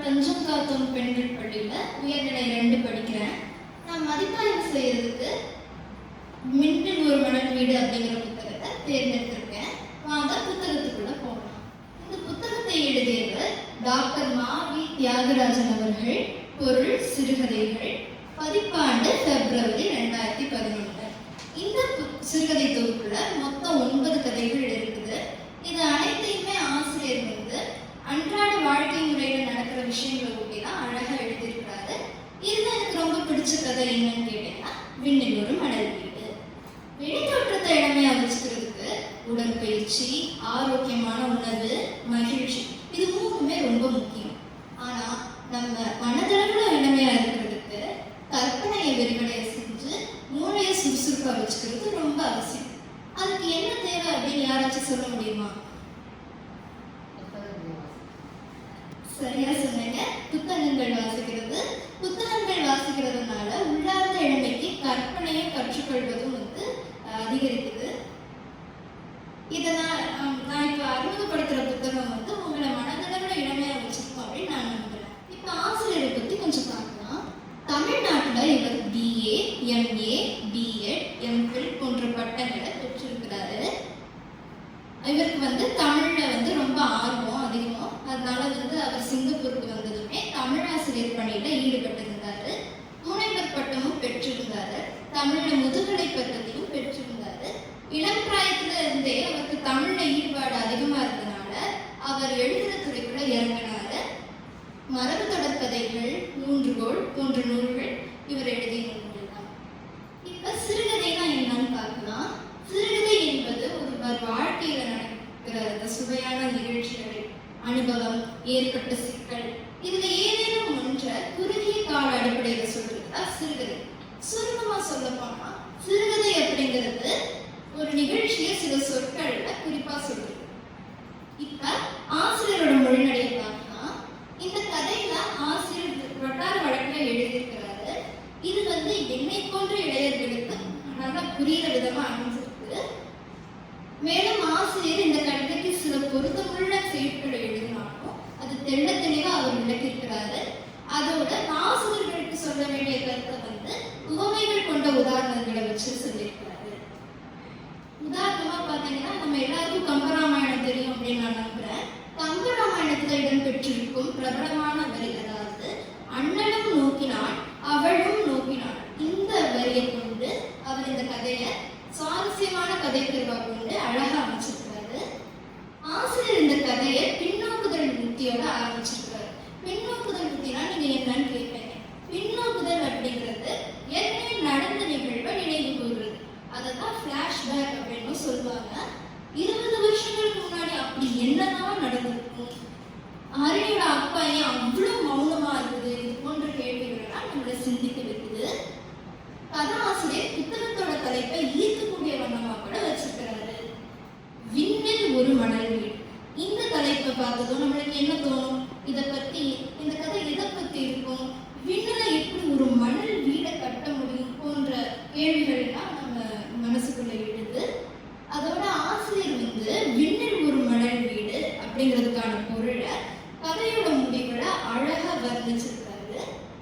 நான் தஞ்சங்காத்தூர் பெண்கள் பள்ளியில் உயர்நிலை 2 படிக்கிறேன். நான் மதிப்பாய்வு செய்யறதுக்கு மின்னில் ஒரு மணல் வீடு அப்படிங்கிற புத்தகத்தை தேர்ந்தெடுத்திருக்கேன். வாங்க புத்தகத்துக்குள்ள போகலாம். இந்த புத்தகத்தை எழுதியவர் டாக்டர் மாவி தியாகராஜன் அவர்கள். பொருள் சிறுகதைகள். பதிப்பாண்டு பிப்ரவரி 2011. இந்த சிறுகதை தொகுப்புல மொத்தம் 9 கதைகள் இருக்குது. இது அனைத்தையுமே ஆசிரியர் வந்து அன்றாட வாழ்க்கை முறையில நடக்கிற விஷயங்களை ஒட்டி தான் அழகா எழுதியிருக்கிறாரு. இதுல எனக்கு ரொம்ப பிடிச்ச கதை என்னன்னு கேட்டீங்கன்னா விண்ணில் ஒரு மணல் வீடு. வெளித்தோற்றத்தை இளமையா வச்சுக்கிறதுக்கு உடற்பயிற்சி, ஆரோக்கியமான உணவு, மகிழ்ச்சி, இது மூணுமே ரொம்ப முக்கியம். ஆனா நம்ம மனதளவுல இளமையா இருக்கிறதுக்கு கற்பனையை விரிவடைய செஞ்சு மூளையை சுறுசுறுப்பா வச்சுக்கிறது ரொம்ப அவசியம். அதுக்கு என்ன தேவை அப்படின்னு யாராச்சும் சொல்ல முடியுமா? சரியா சொன்னீங்க, புத்தகங்கள் வாசிக்கிறது. புத்தகங்கள் வாசிக்கிறதுனால உள்ளார்ந்த இளமைக்கு கற்பனையை கற்றுக்கொள்வதும் வந்து அதிகரிக்குது. இதை நான் இப்போ அறிமுகப்படுத்துகிற புத்தகம் வந்து உங்களை மனதளவில் இளமையாக வச்சிருக்கோம் அப்படின்னு நான் நம்புகிறேன். இப்போ ஆசிரியரை பற்றி கொஞ்சம் பார்க்கலாம். தமிழ்நாட்டில் இவர் BA, MA, B.Ed, MPhil போன்ற பட்டங்களை பெற்றிருக்கிறாரு. இவருக்கு வந்து தமிழில் வந்து ரொம்ப ஆர்வம் அதிகம். அதனால வந்து அவர் சிங்கப்பூருக்கு வந்ததுமே தமிழாசிரியர் பணியில் ஈடுபட்டிருந்தாரு. முனைவர் பட்டமும் பெற்றிருந்தாரு. தமிழில் முதுகலை பட்டத்தையும் பெற்றிருந்தாரு. இளம் பிராயத்துல இருந்தே அவருக்கு தமிழ்ல ஈடுபாடு அதிகமா இருந்தனால அவர் எழுதுற துறைக்குள்ள இறங்கினாரு. மரபு தொடர்கதைகள், ஊன்றுகோல் போன்ற நூல்கள் இவர் எழுதிய நூல்கள். இப்ப சிறுகதைனா என்னன்னு பார்க்கலாம். சிறுகதை என்பது ஒருவர் வாழ்க்கையில நடக்கிற சுவையான நிகழ்ச்சிகள், அனுபவம், ஏற்பட்ட சிக்கல், இதுல ஏதேனும் ஒன்றை குறுகிய கால அடிப்படையில சொல்றதுதான் சிறுகதை. சுருக்கமா சொல்ல போனா சிறுகதை அப்படிங்கிறது ஒரு நிகழ்ச்சியை சில சொற்கள்ல குறிப்பா சொல்றது. இப்ப ஆசிரியரோட மொழிநடையை பார்க்கலாம். இந்த கதையில ஆசிரியர் வட்டார வழக்குல எழுதியிருக்கிறாரு. இது வந்து என்னை போன்ற இளைஞர்களுக்கு நல்லா புரியுற விதமா அமைஞ்சிருக்கு. மேலும் ஆசிரியர் இந்த கதைக்கு சில பொருத்தமுள்ள செய்திகளை எழுதினாலும் அது தெள்ள தெளிவா அவர் விளக்கியிருக்கிறாரு. அதோட ஆசிரியர்களுக்கு சொல்ல வேண்டிய கருத்தை வந்து உவமைகள் கொண்ட உதாரணங்களை வச்சு சொல்லியிருக்கிறாரு. உதாரணமா பாத்தீங்கன்னா நம்ம எல்லாருக்கும் கம்பராமாயணம் தெரியும் அப்படின்னு நான் நம்புறேன். கம்பராமாயணத்துல இடம்பெற்றிருக்கும் பிரபலமான வரி, அதாவது அண்ணனும் நோக்கினாள் அவளும் நோக்கினாள், இந்த வரியை கொண்டு அவர் இந்த கதையை சுவாரஸ்யமான கதை பிரிவா கொண்டு அழகா அமைச்சிருக்கிறாரு. ஆசிரியர் இந்த கதையை பின்னோக்குதல் உத்தியோட ஆரம்பிச்சிருக்கிறாரு. பின்னோக்குதல் உத்தினா நீங்க என்னன்னு கேட்பீங்க. பின்னோக்குதல் அப்படிங்கிறது ஏற்கனவே நடந்த நிகழ்வை நினைவு கூறுறது. அதான் ஃபிளாஷ்பேக் அப்படின்னு சொல்லுவாங்க. 20 வருஷங்களுக்கு முன்னாடி அப்படி என்னதான் நடந்திருக்கும், ஹரியோட அப்பா ஏன் அவ்வளவு மௌனமா இருக்குது, இது போன்ற கேள்விகள்லாம் நம்மளை சிந்திக்க வைக்குது. கதாசிரியர் புத்தகத்தோட தலைப்பை ஈர்க்கக்கூடிய வண்ணமா கூட வச்சிருக்கிறாரு. விண்ணில் ஒரு மணல் வீடு. இந்த தலைப்பை பார்த்ததும் நம்மளுக்கு என்ன தோணும்? இதை பத்தி இந்த கதை எதை பத்தி இருக்கும், விண்ணில எப்படி ஒரு மணல் வீடை கட்ட முடியும் போன்ற கேள்விகள் எல்லாம் நம்ம மனசுக்குள்ள எழுது. அதோட ஆசிரியர் வந்து விண்ணில் ஒரு மணல் வீடு அப்படிங்கிறதுக்கான பொருளை கதையோட முடிவுல அழகா வர்ணிச்சிருக்காரு.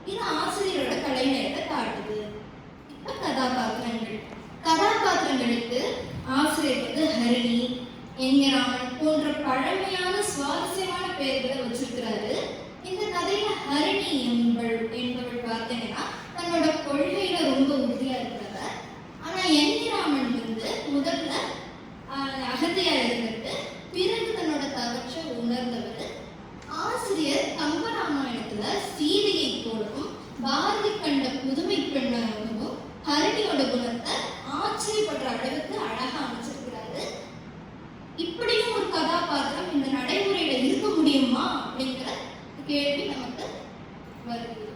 இது ஆசிரியரோட கலைநயத்தை காட்டுது. இப்ப கதாபாத்திரங்களுக்கு ஆசிரியர் வந்து ஹரிணி, எங்கராமன் போன்ற பழமையான சுவாரஸ்யமான பெயர்களை வச்சிருக்கிறாரு. இந்த கதையில ஹரிணி என்பவள் பார்த்தீங்கன்னா தன்னோட கொள்கையில ரொம்ப உறுதியா இருக்கிறவர். ஆனா என்கிராமன் வந்து முதல்ல அகதியா இருந்துட்டு பிறகு தன்னோட தவற்றை உணர்ந்தவர். ஆசிரியர் கம்பராமாயணத்துல சீதையை போலவும் பாரதி கண்ட புதுமை பெண்ணாகவும் ஹரிணியோட குணத்தை ஆச்சரியப்படுற அளவுக்கு அழகா அமைச்சிருக்கிறாரு. இப்படியும் ஒரு கதாபாத்திரம் இந்த நடைமுறையில இருக்க முடியுமா அப்படிங்கிற கேள்வி நமக்கு வருது.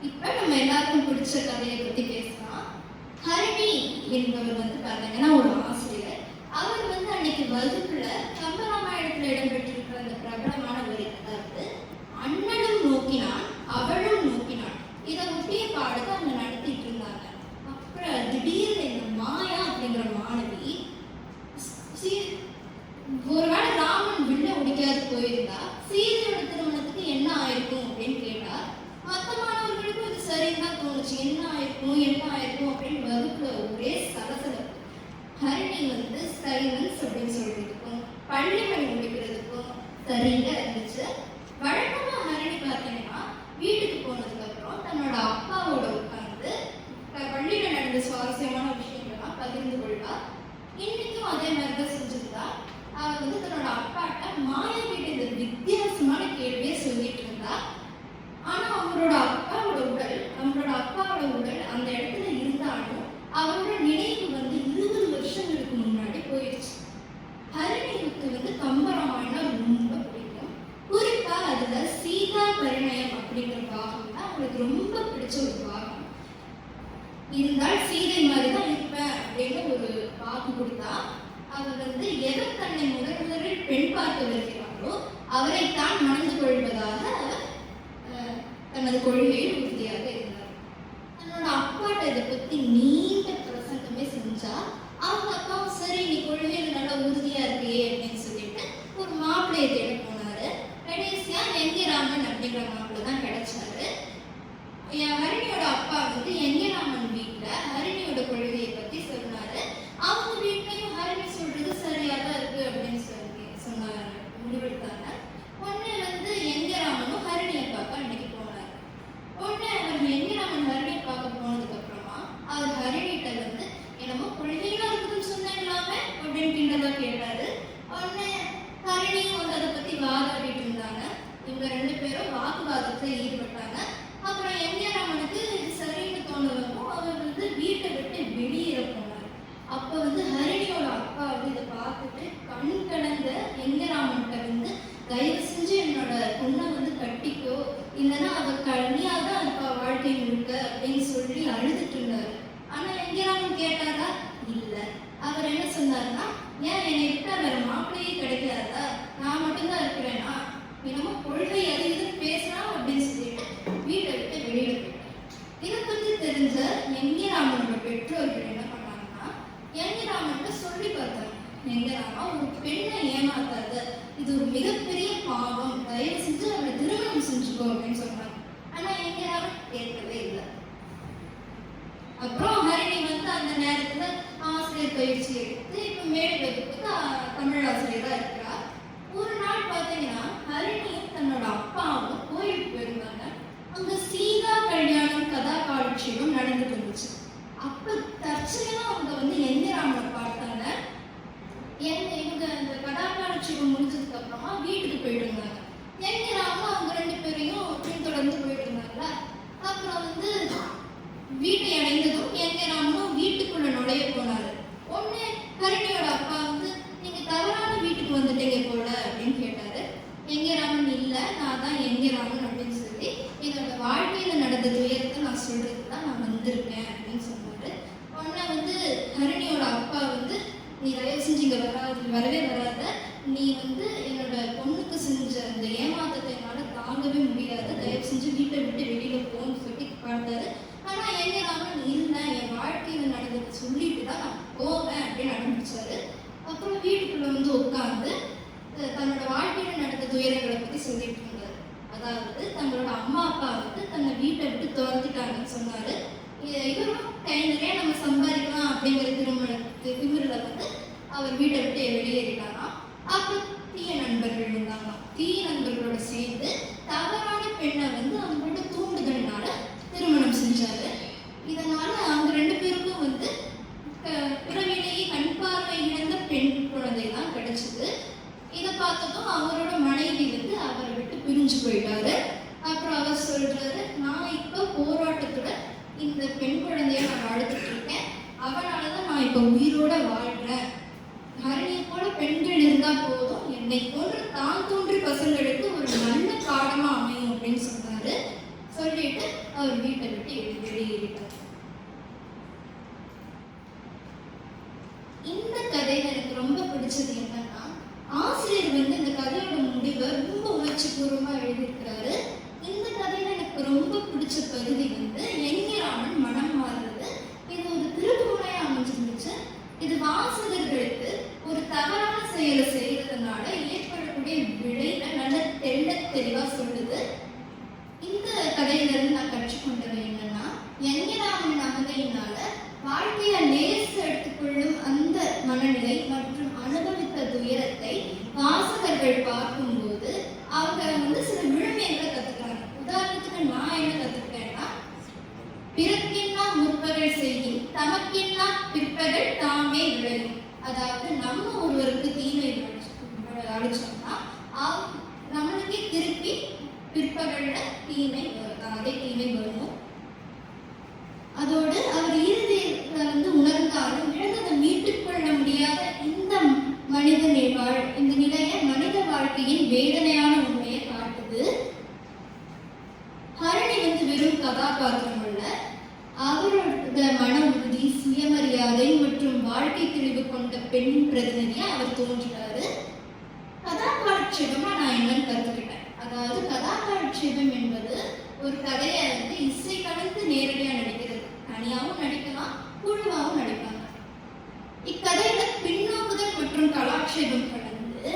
இப்ப நம்ம எல்லாருக்கும் பிடிச்ச கதையை பத்தி பேசலாம். ஹரிணி என்பவர் வந்து பாத்தீங்கன்னா ஒரு ஆசிரியர். அவர் வந்து அன்னைக்கு வகுப்புல கம்பராமாயணத்துல இடம்பெற்றிருக்கிற அந்த பிரபலமான வரி, அதாவது அண்ணனும் நோக்கினான் அவளும் நோக்கினான், இதை ஒட்டிய பாடத்தை அவங்க நடத்திட்டு இருந்தாங்க. அப்புறம் திடீர்னு இந்த மாயா அப்படிங்கிற மாணவி ஹரிணி வந்து சைலன்ஸ் அப்படின்னு சொல்றதுக்கும் பள்ளிமணி முடிக்கிறதுக்கும் சரியா இருந்துச்சு. வழக்கமா ஹரிணி பார்த்தீங்கன்னா வீட்டுக்கு போனதுக்கு அப்புறம் தன்னோட அப்பாவோட உட்கார்ந்து பள்ளியில நடந்த சுவாரஸ்யமான விஷயங்கள்லாம் பகிர்ந்து கொள்வா. இன்னைக்கும் அதே மாதிரிதான் செஞ்சிருந்தா. அவ வந்து தன்னோட அப்பாட்ட மாயா கிட்ட இந்த வித்தியாசமான கேள்வியை சொல்லிட்டு இருந்தா. ஆனா அவங்களோட அப்பாவோட உடல் அந்த இடத்துல இருந்தாலும் அவரோட நினைவு வந்து 20 வருஷங்களுக்கு முன்னாடி போயிடுச்சு. ஹரிணிக்கு வந்து கம்பராமாயணம் ரொம்ப பிடிக்கும். குறிப்பா அதுல சீதா பரிணயம் அப்படிங்கிற பாகம் தான் அவங்களுக்கு ரொம்ப பிடிச்ச ஒரு பாகம். இருந்தால் சீதை மாதிரிதான் இருப்பேன் அப்படின்னு ஒரு வாக்கு கொடுத்தா. அவர் வந்து எவர் தன்னை முதலில் பெண் பார்க்க வருகிறாரோ அவரைத்தான் மணந்து கொள்வதாக தனது கொள்கையில் உறுதியாக இருந்தார். தன்னோட அப்பாட்ட இதை பத்தி நீண்ட பிரசங்கமே செஞ்சா. அவங்க அப்பாவும் சரி நீ கொள்கையில் நல்லா உறுதியா இருக்கியே அப்படின்னு சொல்லிட்டு ஒரு மாப்பிள்ளையை தேட போனாரு. கடைசியா எங்கிராமன் அப்படிங்கிற மாப்பிள்ளை தான் கிடைச்சாரு. ஹரிணியோட அப்பா வந்து எங்கிராமன் வீட்டுல ஹரிணியோட கொள்கையை பத்தி சொன்னாரு. அவங்க வீட்லயும் ஹரிணி சொல்றது சரியாதான் இருக்கு அப்படின்னு சொன்னாங்க, முடிவெடுத்தாங்க. உடனே வந்து எங்கிராமனும் ஹரிணியை பார்க்க அன்னைக்கு போனாரு. உடனே அவர் எங்கிராமன் ஹரிணியை பார்க்க போனதுக்கு அப்புறமா அவர் ஹரிணிகிட்ட வந்து என்னமோ கொள்கையில இருக்குதுன்னு சொன்னாங்களாமே அப்படின்னு கிண்டலா கேட்டாரு. உடனே ஹரிணியும் வந்து அதை பத்தி வாதாடிட்டு இருந்தாங்க. இவங்க 2 பேரும் வாக்குவாதத்துல ஈடுபட்டாங்க. அப்புறம் எங்கிராமனுக்கு இது சரின்னு தோணவும் அவர் வந்து வீட்டை விட்டு வெளியேற போனார். அப்ப வந்து ஹரிணியோட அப்பா வந்து இதை பார்த்துட்டு கண் கலந்த எங்கிராமன்கிட்ட வந்து தயவு செஞ்சு என்னோட பொண்ணை வந்து கட்டிக்கோ, இல்லைன்னா அவ கண்ணியாதான் இருப்பா வாழ்க்கை முழுக்க அப்படின்னு சொல்லி அழுதுட்டு இருந்தாரு. ஆனா எங்கிராமன் கேட்டாரா? இல்ல. அவர் என்ன சொன்னாருன்னா, ஏன் என்னை விட்டா வேற மாப்பிள்ளையே கிடைக்காதா, நான் மட்டும்தான் இருக்கிறேன்னா, என்னமோ கொள்கை அது இதுன்னு பேசலாம் அப்படின்னு சொல்லிட்டு வீட்டை விட்டு வெளியில போயிட்டார். இதை பத்தி தெரிஞ்ச எங்கிராமனோட பெற்றோர்கள் என்ன பண்ணாங்கன்னா, எங்கிராமன்கிட்ட சொல்லி பார்த்தாங்க, எங்கிராமா ஒரு பெண்ணை ஏமாத்தாத, இது ஒரு மிகப்பெரிய பாவம், தயவு செஞ்சு அவளை திருமணம் செஞ்சுக்கோ அப்படின்னு சொன்னாங்க. ஆனா எங்கிராமன் கேட்கவே இல்லை. அப்புறம் ஹரிணி வந்து அந்த நேரத்துல ஆசிரியர் பயிற்சி எடுத்து இப்ப மேடை வகுப்புக்கு தமிழ் ஆசிரியரா இருக்கிறா. ஒரு நாள் பார்த்தீங்கன்னா ஹரிணியும் தன்னோட அப்பாவும் கோயிலுக்கு போயிருந்தாங்க. அங்க சீதா கல்யாணம் கதா காட்சியும் நடந்துட்டு இருந்துச்சு. அப்ப தற்செயலா அவங்க வந்து எங்கிராமனை பார்த்தாங்க. இவங்க அந்த கதா காட்சியம் முடிஞ்சதுக்கு அப்புறமா வீட்டுக்கு போயிட்டு இருந்தாங்க. எங்கிராமனும் அவங்க 2 பேரையும் பின்தொடர்ந்து போயிட்டு இருந்தாங்களா. அப்புறம் வந்து வீட்டை அடைந்ததும் எங்கிராமனும் வீட்டுக்குள்ள நுழைய போனாரு. உடனே ஹரிணியோட அப்பா வந்து நீங்க தவறான வீட்டுக்கு வந்துட்டீங்க போல அப்படின்னு கேட்டாரு. எங்கிராமன் இல்ல, நான் தான் எங்கிராமன் அப்படின்னு சொல்லி என்னோட வாழ்க்கையில நடந்த துயரத்தை நான் சொல்றதுதான் நான் வந்திருக்கேன் அப்படின்னு சொன்னாரு. உடனே வந்து ஹரிணியோட அப்பா வந்து நீ தயவு செஞ்சு இங்க வரவே வராத, நீ வந்து என்னோட பொண்ணுக்கு செஞ்ச அந்த ஏமாற்றத்தை என்னால தாங்கவே முடியாது, தயவு செஞ்சு வீட்டை விட்டு வெளியில போன்னு சொல்லி பார்த்தாரு. ஆனா எங்கிராமன் இல்லை, என் வாழ்க்கையில நடந்ததை சொல்லிட்டு தான் நான் போவேன் அப்படின்னு ஆரம்பிச்சாரு. அப்புறம் வீட்டுக்குள்ள வந்து உட்காந்து தன்னோட வாழ்க்கையில நடந்த துயரங்களை பத்தி சொல்லிட்டு இருந்தாரு. அதாவது தங்களோட அம்மா அப்பா வந்து தன்னை வீட்டை விட்டு துரத்திட்டாங்கன்னு சொன்னாரு. இவரும் கை நிறைய நம்ம சம்பாதிக்கலாம் அப்படிங்கிற திமிரில வந்து அவர் வீட்டை விட்டு வெளியேறிட்டாராம். அப்புறம் தீய நண்பர்கள் இருந்தாங்க. தீய நண்பர்களோட சேர்ந்து தவறான பெண்ணை வந்து அவங்களோட தூண்டுதல்னால திருமணம் செஞ்சாரு. இதனால அவங்க 2 பேருக்கும் வந்து பிறவிலேயே கண் பார்வை இழந்த பெண் குழந்தை தான் கிடைச்சது. இதை பார்த்ததும் அவரோட மனைவி வந்து அவரை விட்டு பிரிஞ்சு போயிட்டாரு. அப்புறம் அவர் சொல்றாரு, நான் இப்ப போராட்டத்துல இந்த பெண் குழந்தைய நான் வளர்த்துட்டு இருக்கேன், அவனாலதான் நான் இப்ப உயிரோட வாழ்றேன். ஹரிணியை போல பெண்கள் இருந்தா போதும், என்னை போன்ற தான் தோன்றி பசங்களுக்கு ஒரு நல்ல பாடமா அமையும் அப்படின்னு சொன்னாரு. சொல்லிட்டு அவர் வீட்டை விட்டு வெளியேறிட்டார். இந்த கதையில எனக்கு ரொம்ப பிடிச்சது என்னன்னா, ஆசிரியர் வந்து இந்த கதையோட முடிவை ரொம்ப உணர்ச்சி பூர்வமா எழுதியிருக்கிறாரு. இந்த கதையில எனக்கு ரொம்ப பிடிச்ச பகுதி வந்து எங்கிராமன் மனம் மாறுறது. இது ஒரு திருப்புமுனையா அமைஞ்சிருந்துச்சு. இது வாசகர்களுக்கு ஒரு தவறான செயலை செய்யறதுனால ஏற்படக்கூடிய விளைவை நல்ல தெள்ள தெளிவா சொல்லுது. இந்த கதையில இருந்து நான் கற்றுக்கொண்டது என்னன்னா, எங்கிராமன் அகதையினால வாழ்க்கைய லேசு எடுத்துக்கொள்ளும் அந்த மனநிலை மற்றும் அனுபவித்த துயரத்தை வாசகர்கள் பார்க்கும்போது அவங்க சில விழுமியங்களை கத்துக்கிறாங்க. உதாரணத்துக்கு நான் என்ன கத்துக்கிட்டேன்னா, பிறக்கின்னா முற்பகல் செய்யும், தமக்கின்னா பிற்பகல் தாமே விளையும். அதாவது நம்ம ஒருவருக்கு தீமை அழிச்சோம்னா நம்மளுக்கே திருப்பி பிற்பகல்ல தீமை அதே தீமை வரும். அதோடு அவர் இறுதியில் உணர்ந்தாலும் இழந்ததை மீட்டுக் கொள்ள முடியாத இந்த இந்த நிலையை மனித வாழ்க்கையின் வேதனையான உண்மையை காட்டுது. ஹரணி வெறும் கதாபாத்திரம் அல்ல, அவரோட மன உறுதி, சுயமரியாதை மற்றும் வாழ்க்கை தெளிவு கொண்ட பெண்ணின் பிரதிநிதியா அவர் தோன்றுறாரு. கதாகாட்சியமா நான் என்னன்னு கத்துக்கிட்டேன். அதாவது கதாகாட்சியம் என்பது ஒரு கதையை இசை கலந்து நேரடியா நடிக்கிறது. தனியாவும் நடிக்கலாம், குழுவாகவும் நடிப்பாங்க. இக்கதையில பின்னோக்குதல் மற்றும் கலாட்சேபம் கலந்து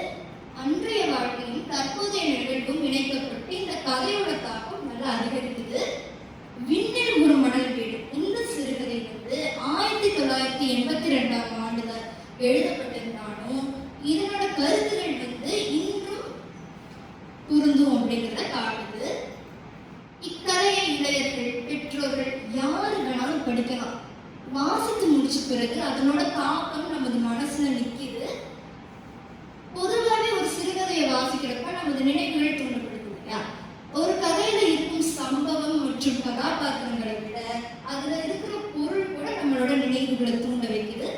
அன்றைய வாழ்க்கையும் தற்போதைய நிகழ்வும் இணைக்கப்பட்டு இந்த கதையோட தாக்கம் நல்லா அதிகரிக்குது. விண்ணில் ஒரு மணல் வீடு இந்த சிறுகதை 1982ஆம் ஆண்டுல எழுதப்பட்டிருந்தாலும் இதனோட கருத்துகள் இன்றும் பொருந்தும் அப்படிங்கிறத காட்டுது. இக்கதையை இளைஞர்கள், பெற்றோர்கள் யாரு வேணாலும் படிக்கலாம். வாசித்து முடிச்ச பிறகு அதனோட தாக்கம் நமது மனசுல நிக்குது. பொதுவாகவே ஒரு சிறுகதையை வாசிக்கிறப்ப நமது நினைவுகள் தூண்டப்படுது இல்லையா? ஒரு கதையில இருக்கும் சம்பவம் மற்றும் கதாபாத்திரங்களை விட அதுல இருக்கிற பொருள் கூட நம்மளோட நினைவுகளை தூண்ட வைக்குது.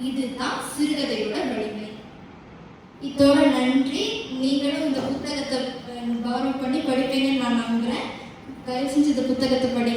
இதுதான் சிறுகதையோட வலிமை. இதோட நன்றி. நீங்களும் இந்த புத்தகத்தை பாரோ பண்ணி படிப்பீங்கன்னு நான் நம்புறேன். தயவு செஞ்சு இந்த புத்தகத்தை படி.